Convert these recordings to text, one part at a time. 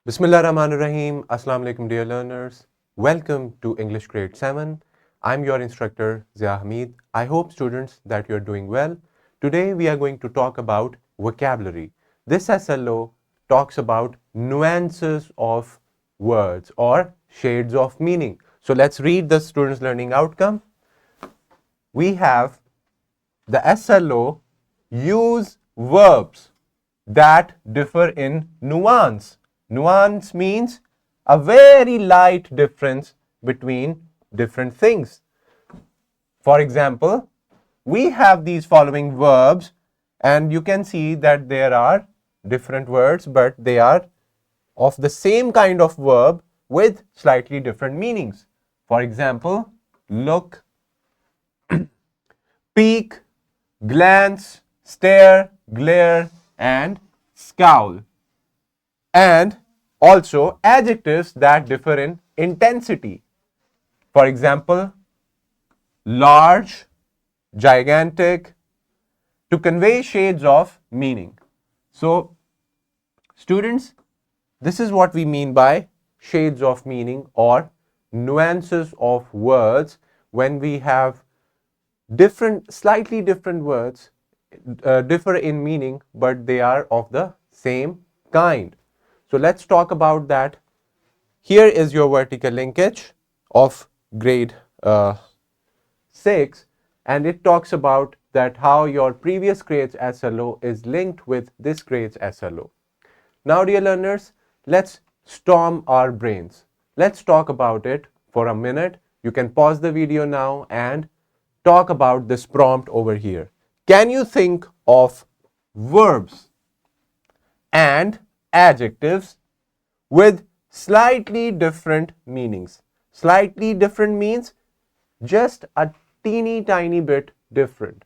Bismillahirrahmanirrahim. Assalamu alaikum dear learners. Welcome to English grade 7. I'm your instructor Zia Hamid. I hope students that you're doing well. Today we are going to talk about vocabulary. This SLO talks about nuances of words or shades of meaning. So let's read the students learning outcome. We have the SLO use verbs that differ in nuance. Nuance means a very light difference between different things. For example, we have these following verbs and you can see that there are different words, but they are of the same kind of verb with slightly different meanings. For example, look, peek, glance, stare, glare, and scowl. And also adjectives that differ in intensity. For example, large, gigantic, to convey shades of meaning. So, students, this is what we mean by shades of meaning or nuances of words when we have slightly different words differ in meaning, but they are of the same kind. So let's talk about that. Here is your vertical linkage of grade 6, and it talks about that how your previous grade's SLO is linked with this grade's SLO. Now, dear learners, let's storm our brains. Let's talk about it for a minute. You can pause the video now and talk about this prompt over here. Can you think of verbs and adjectives with slightly different meanings? Slightly different means just a teeny tiny bit different.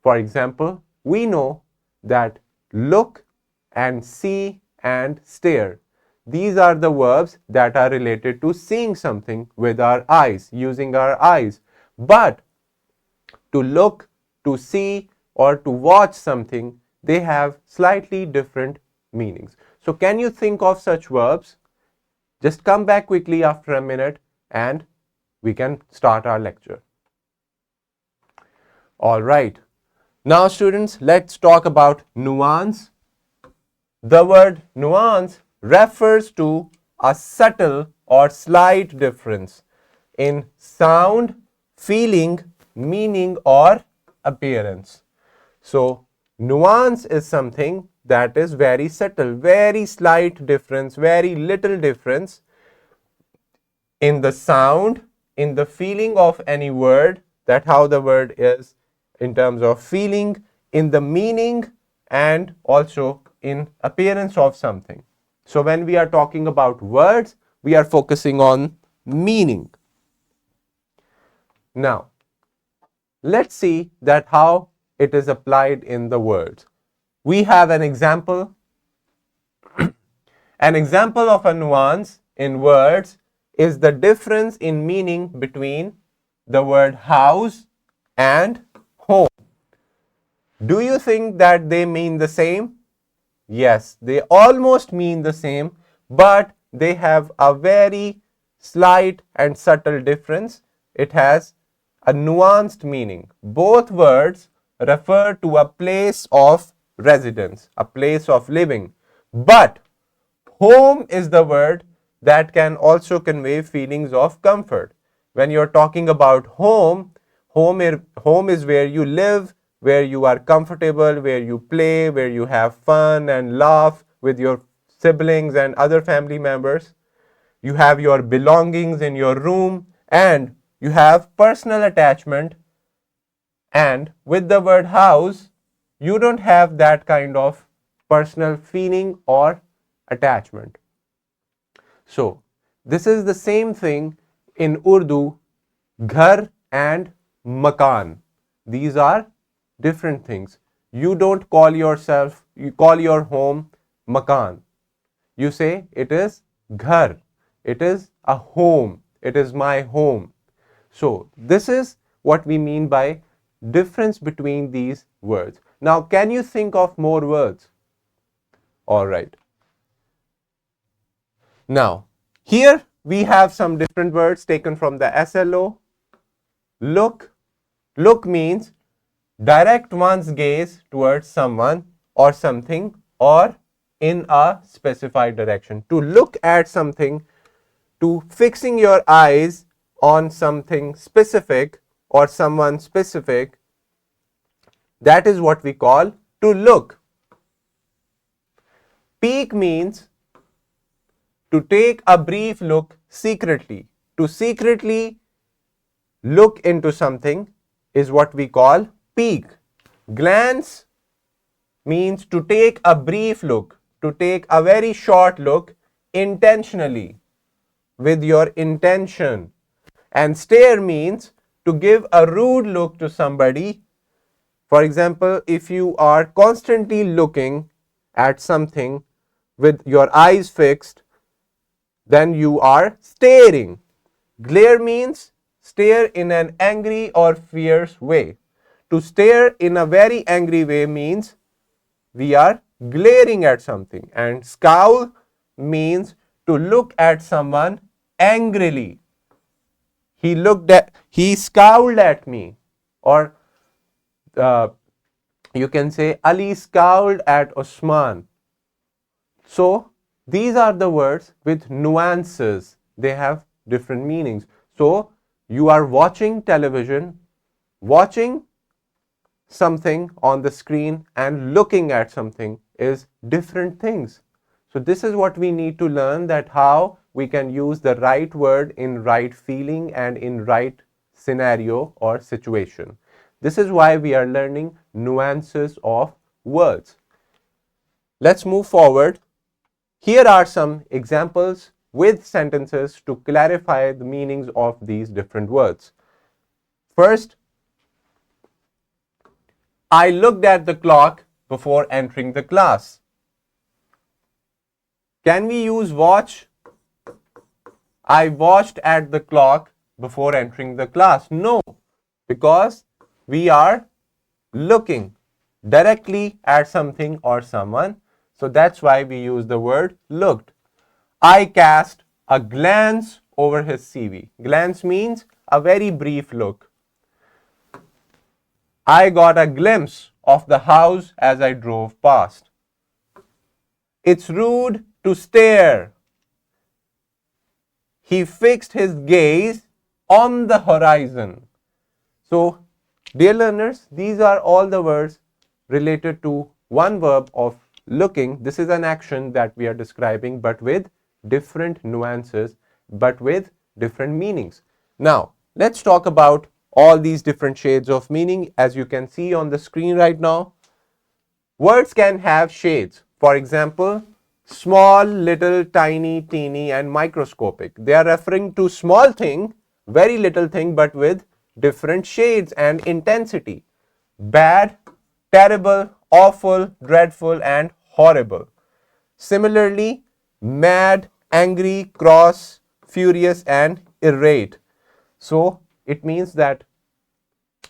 For example, we know that look and see and stare. These are the verbs that are related to seeing something with our eyes, using our eyes. But to look, to see, or to watch something, they have slightly different meanings. So can you think of such verbs? Just come back quickly after a minute and we can start our lecture. All right. Now students, let's talk about nuance. The word nuance refers to a subtle or slight difference in sound, feeling, meaning, or appearance. So nuance is something that is very subtle, very slight difference, very little difference in the sound, in the feeling of any word, that how the word is in terms of feeling, in the meaning, and also in appearance of something. So when we are talking about words, we are focusing on meaning. Now, let's see that how it is applied in the words. We have an example. An example of a nuance in words is the difference in meaning between the word house and home. Do you think that they mean the same? Yes, they almost mean the same, but they have a very slight and subtle difference. It has a nuanced meaning. Both words refer to a place of residence, a place of living. But home is the word that can also convey feelings of comfort. When you're talking about home is where you live, where you are comfortable, where you play, where you have fun and laugh with your siblings and other family members. You have your belongings in your room and you have personal attachment. And with the word house, you don't have that kind of personal feeling or attachment. So, this is the same thing in Urdu, ghar and makan. These are different things. You don't call you call your home makan. You say it is ghar. It is a home. It is my home. So, this is what we mean by difference between these words. Now, can you think of more words? All right. Now, here we have some different words taken from the SLO. Look. Look means direct one's gaze towards someone or something or in a specified direction. To look at something, to fixing your eyes on something specific or someone specific, that is what we call to look. Peek means to take a brief look secretly. To secretly look into something is what we call peek. Glance means to take a brief look, to take a very short look intentionally with your intention. And stare means to give a rude look to somebody. For example, if you are constantly looking at something with your eyes fixed, then you are staring. Glare means stare in an angry or fierce way. To stare in a very angry way means we are glaring at something. And scowl means to look at someone angrily. He scowled at me, or you can say Ali scowled at Osman. So these are the words with nuances. They have different meanings. So you are watching television, watching something on the screen and looking at something is different things. So this is what we need to learn, that how we can use the right word in right feeling and in right scenario or situation. This is why we are learning nuances of words. Let's move forward. Here are some examples with sentences to clarify the meanings of these different words. First, I looked at the clock before entering the class. Can we use watch? I watched at the clock before entering the class. No, because we are looking directly at something or someone. So that's why we use the word looked. I cast a glance over his CV. Glance means a very brief look. I got a glimpse of the house as I drove past. It's rude to stare. He fixed his gaze on the horizon. So, dear learners, these are all the words related to one verb of looking. This is an action that we are describing, but with different nuances, but with different meanings. Now, let's talk about all these different shades of meaning. As you can see on the screen right now, words can have shades. For example, small, little, tiny, teeny, and microscopic. They are referring to small thing, very little thing, but with different shades and intensity. Bad, terrible, awful, dreadful, and horrible. Similarly, mad, angry, cross, furious, and irate. So it means that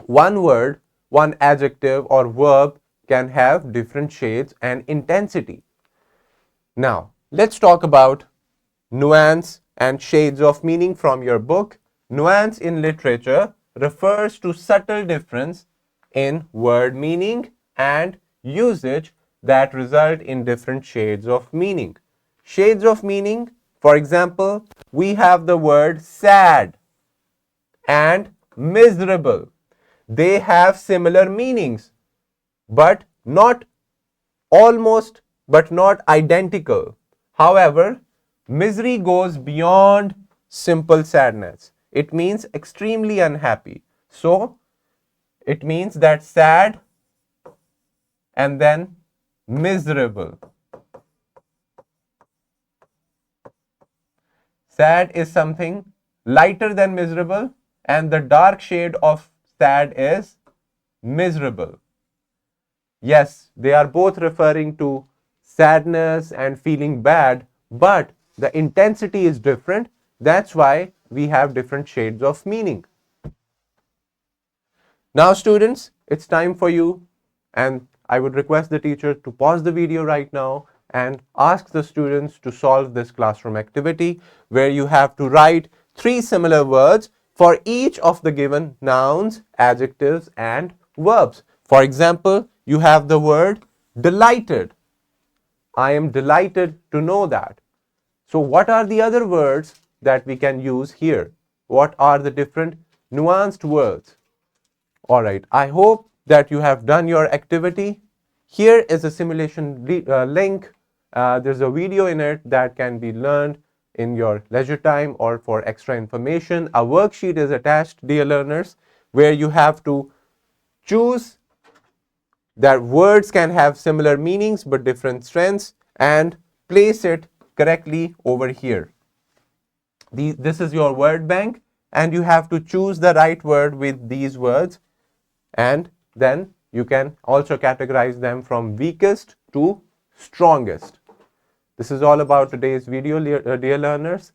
one word, one adjective or verb can have different shades and intensity. Now, let's talk about nuance and shades of meaning from your book. Nuance in literature refers to subtle difference in word meaning and usage that result in different shades of meaning. Shades of meaning, for example, we have the word sad and miserable. They have similar meanings, but not almost, but not identical. However, misery goes beyond simple sadness. It means extremely unhappy. So, it means that sad and then miserable. Sad is something lighter than miserable, and the dark shade of sad is miserable. Yes, they are both referring to sadness and feeling bad, but the intensity is different. That's why we have different shades of meaning. Now, students, it's time for you, and I would request the teacher to pause the video right now and ask the students to solve this classroom activity where you have to write 3 similar words for each of the given nouns, adjectives and verbs. For example, you have the word delighted. I am delighted to know that. So what are the other words that we can use here? What are the different nuanced words? Alright, I hope that you have done your activity. Here is a simulation link. There's a video in it that can be learned in your leisure time or for extra information. A worksheet is attached, dear learners, where you have to choose that words can have similar meanings but different strengths and place it correctly over here. This is your word bank and you have to choose the right word with these words, and then you can also categorize them from weakest to strongest. This is all about today's video, dear learners.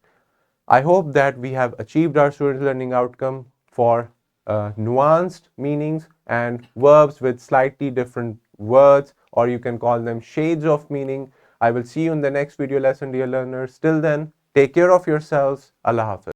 I hope that we have achieved our student learning outcome for nuanced meanings and verbs with slightly different words, or you can call them shades of meaning. I will see you in the next video lesson, dear learners. Till then, take care of yourselves. Allah Hafiz.